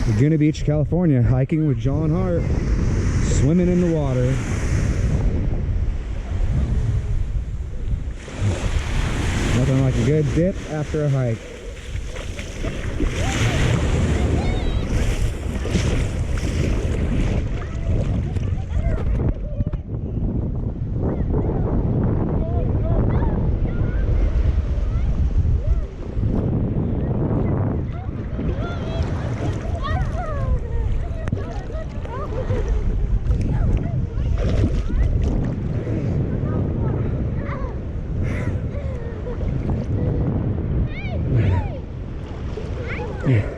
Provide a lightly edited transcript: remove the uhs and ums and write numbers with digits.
Laguna Beach, California, hiking with John Hart, swimming in the water. Nothing like a good dip after a hike. Yeah.